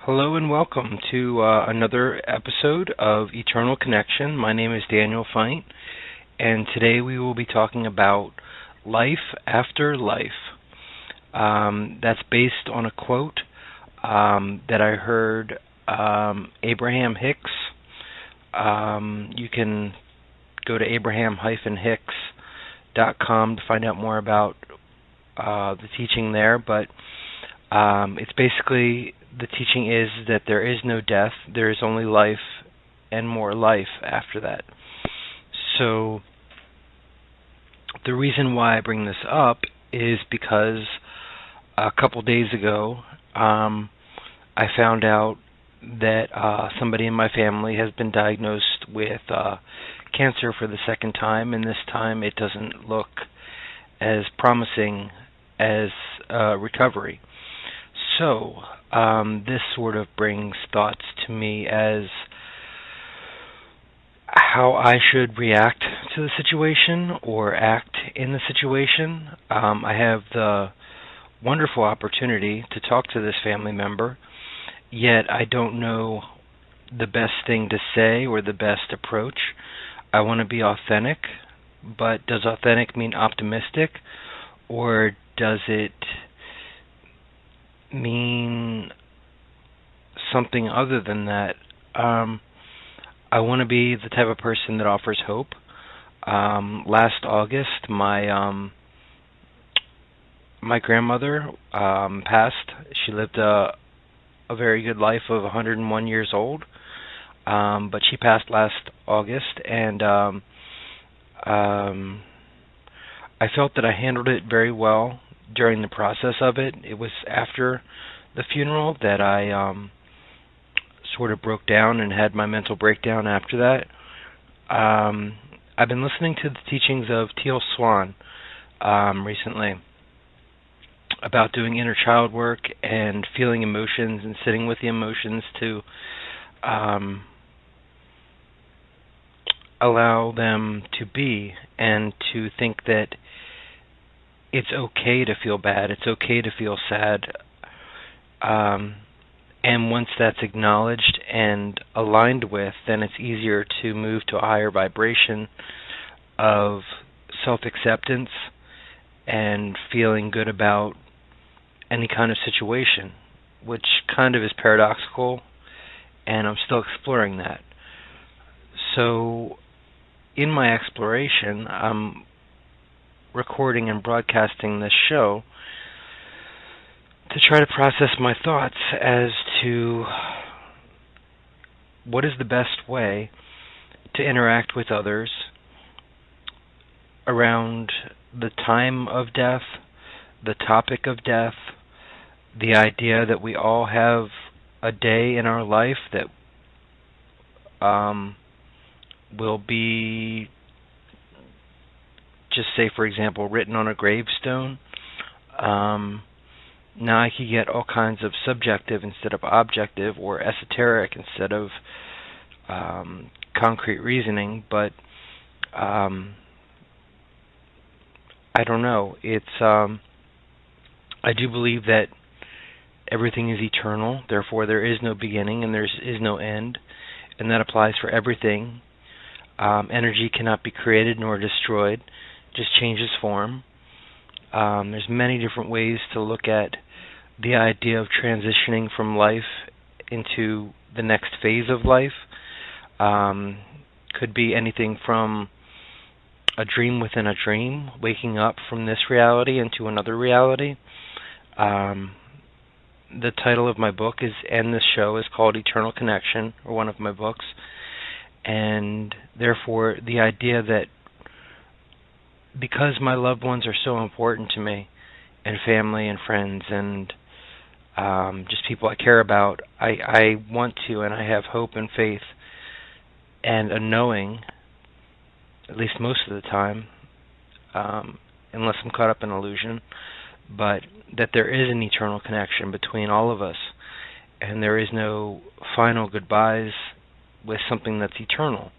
Hello and welcome to another episode of Eternal Connection. My name is Daniel Feint, and today we will be talking about life after life. That's based on a quote that I heard Abraham Hicks. You can go to abraham-hicks.com to find out more about the teaching there, but it's basically the teaching is that there is no death, there is only life and more life after that. So the reason why I bring this up is because a couple days ago I found out that somebody in my family has been diagnosed with cancer for the second time, and this time it doesn't look as promising as recovery. So this sort of brings thoughts to me as how I should react to the situation or act in the situation. I have the wonderful opportunity to talk to this family member, yet I don't know the best thing to say or the best approach. I want to be authentic, but does authentic mean optimistic, or does it mean something other than that? I want to be the type of person that offers hope. Last August, my grandmother passed. She lived a very good life of 101 years old, but she passed last August, and I felt that I handled it very well during the process of it. It was after the funeral that I sort of broke down and had my mental breakdown after that. I've been listening to the teachings of Teal Swan recently about doing inner child work and feeling emotions and sitting with the emotions to allow them to be, and to think that it's okay to feel bad, it's okay to feel sad. And once that's acknowledged and aligned with, then it's easier to move to a higher vibration of self-acceptance and feeling good about any kind of situation, which kind of is paradoxical, and I'm still exploring that. So in my exploration, I'm recording and broadcasting this show to try to process my thoughts as to what is the best way to interact with others around the time of death, the topic of death, the idea that we all have a day in our life that will be, just say for example, written on a gravestone. Now I could get all kinds of subjective instead of objective, or esoteric instead of concrete reasoning, but I don't know. It's I do believe that everything is eternal, therefore there is no beginning and there is no end, and that applies for everything. Energy cannot be created nor destroyed, just changes form. There's many different ways to look at the idea of transitioning from life into the next phase of life. Could be anything from a dream within a dream, waking up from this reality into another reality. The title of my book is, and this show is called Eternal Connection, or one of my books, and therefore the idea that because my loved ones are so important to me, and family and friends and just people I care about, I want to, and I have hope and faith and a knowing, at least most of the time, unless I'm caught up in illusion, but that there is an eternal connection between all of us, and there is no final goodbyes with something that's eternal.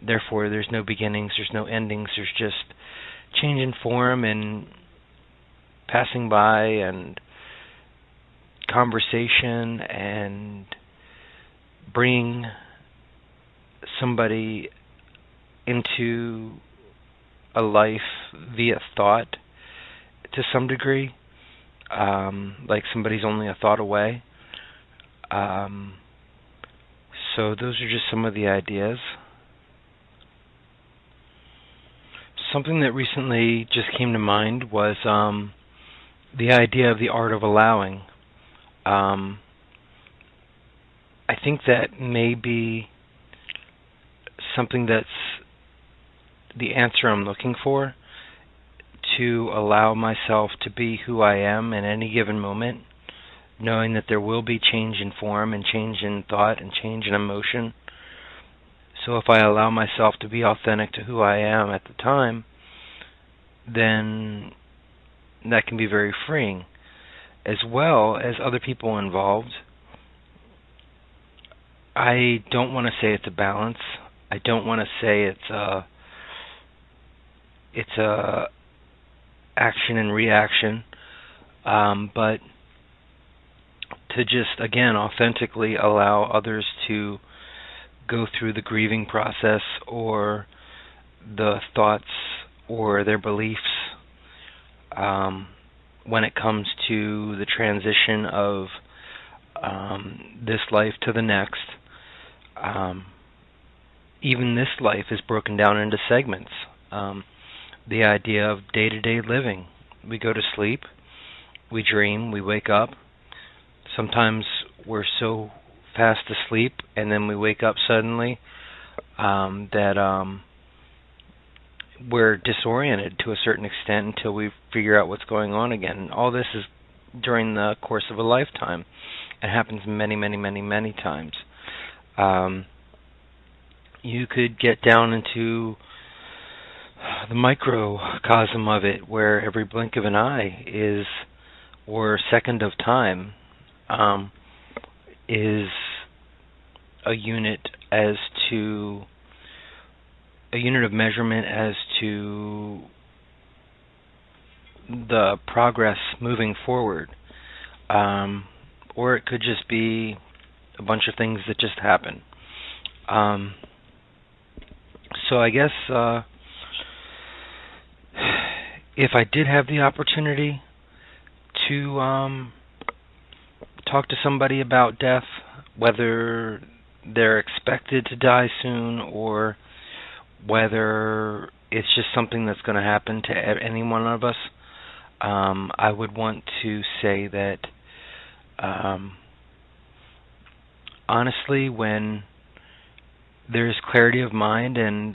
Therefore, there's no beginnings, there's no endings, there's just change in form and passing by and conversation and bring somebody into a life via thought to some degree, like somebody's only a thought away. So those are just some of the ideas. Something that recently just came to mind was the idea of the art of allowing. I think that may be something that's the answer I'm looking for, to allow myself to be who I am in any given moment, knowing that there will be change in form and change in thought and change in emotion. So if I allow myself to be authentic to who I am at the time, then that can be very freeing, as well as other people involved. I don't want to say it's a balance. I don't want to say it's a action and reaction, but to just, again, authentically allow others to go through the grieving process or the thoughts or their beliefs when it comes to the transition of this life to the next. Even this life is broken down into segments. The idea of day-to-day living. We go to sleep, we dream, we wake up. Sometimes we're so fast asleep and then we wake up suddenly that we're disoriented to a certain extent until we figure out what's going on again. And all this is during the course of a lifetime. It happens many, many, many, many times. You could get down into the microcosm of it, where every blink of an eye is, or second of time, is a unit of measurement as to the progress moving forward. Or it could just be a bunch of things that just happen. So I guess if I did have the opportunity to talk to somebody about death, whether they're expected to die soon or whether it's just something that's going to happen to any one of us, I would want to say that honestly, when there's clarity of mind and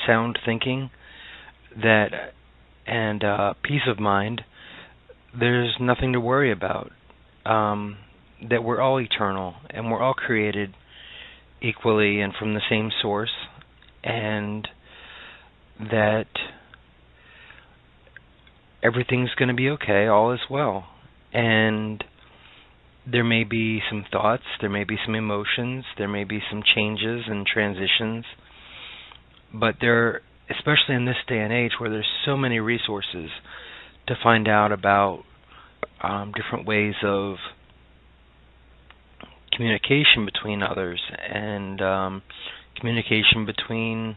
sound thinking and peace of mind, there's nothing to worry about. That we're all eternal and we're all created equally and from the same source, and that everything's going to be okay, all is well. And there may be some thoughts, there may be some emotions, there may be some changes and transitions, but there, especially in this day and age where there's so many resources to find out about different ways of communication between others and communication between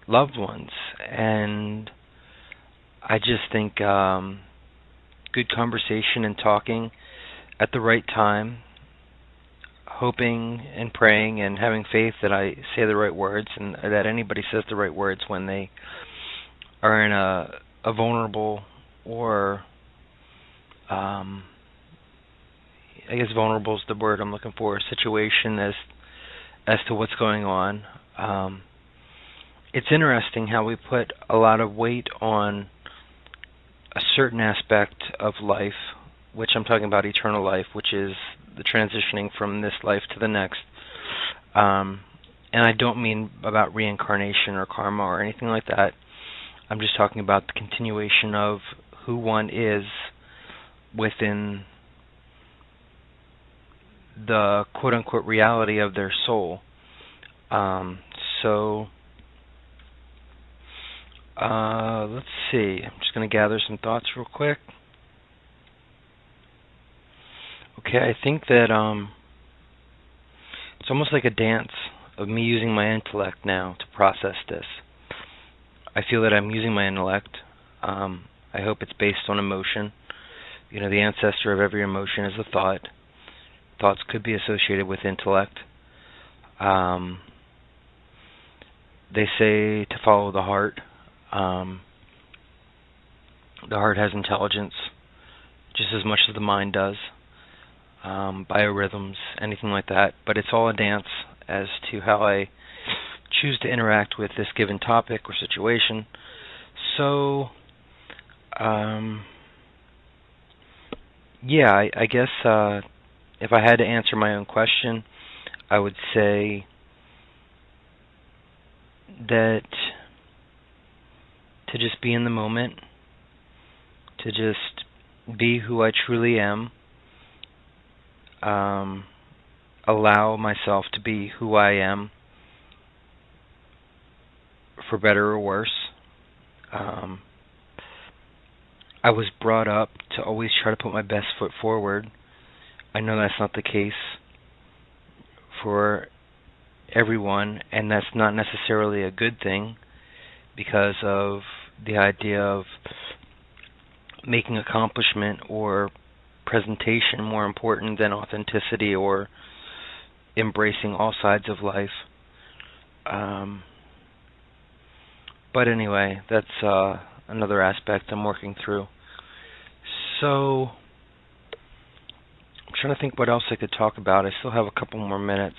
loved ones. And I just think good conversation and talking at the right time, hoping and praying and having faith that I say the right words and that anybody says the right words when they are in a vulnerable or I guess vulnerable is the word I'm looking for, situation as to what's going on. It's interesting how we put a lot of weight on a certain aspect of life, which I'm talking about eternal life, which is the transitioning from this life to the next. And I don't mean about reincarnation or karma or anything like that. I'm just talking about the continuation of who one is within the quote-unquote reality of their soul. Let's see. I'm just going to gather some thoughts real quick. Okay, I think that it's almost like a dance of me using my intellect now to process this. I feel that I'm using my intellect. I hope it's based on emotion. You know, the ancestor of every emotion is a thought. Thoughts could be associated with intellect. They say to follow the heart. The heart has intelligence just as much as the mind does. Biorhythms, anything like that. But it's all a dance as to how I choose to interact with this given topic or situation. So, yeah, I guess if I had to answer my own question, I would say that to just be in the moment, to just be who I truly am, allow myself to be who I am, for better or worse. I was brought up to always try to put my best foot forward. I know that's not the case for everyone, and that's not necessarily a good thing because of the idea of making accomplishment or presentation more important than authenticity or embracing all sides of life. But anyway, that's another aspect I'm working through. So, I'm trying to think what else I could talk about. I still have a couple more minutes.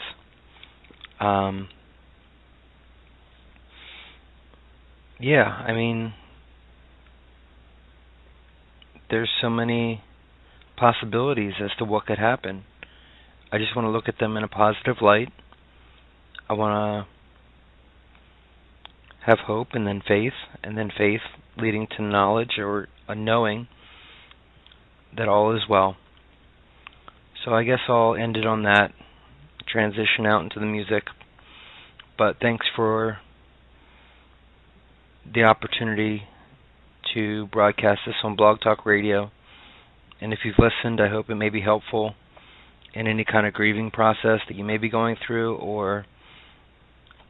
Yeah, I mean, there's so many possibilities as to what could happen. I just want to look at them in a positive light. I want to have hope and then faith leading to knowledge or a knowing that all is well. So I guess I'll end it on that, transition out into the music. But thanks for the opportunity to broadcast this on Blog Talk Radio. And if you've listened, I hope it may be helpful in any kind of grieving process that you may be going through, or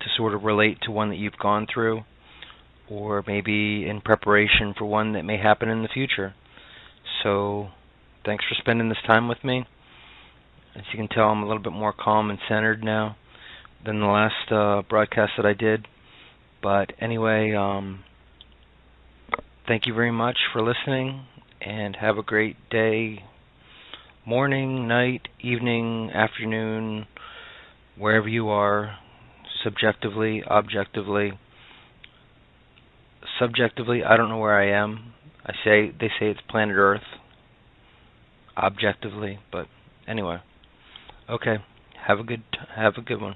to sort of relate to one that you've gone through, or maybe in preparation for one that may happen in the future. So thanks for spending this time with me. As you can tell, I'm a little bit more calm and centered now than the last broadcast that I did. But anyway, thank you very much for listening, and have a great day, morning, night, evening, afternoon, wherever you are, subjectively, objectively. Subjectively, I don't know where I am. They say it's planet Earth, objectively, but anyway. Okay, have a good one.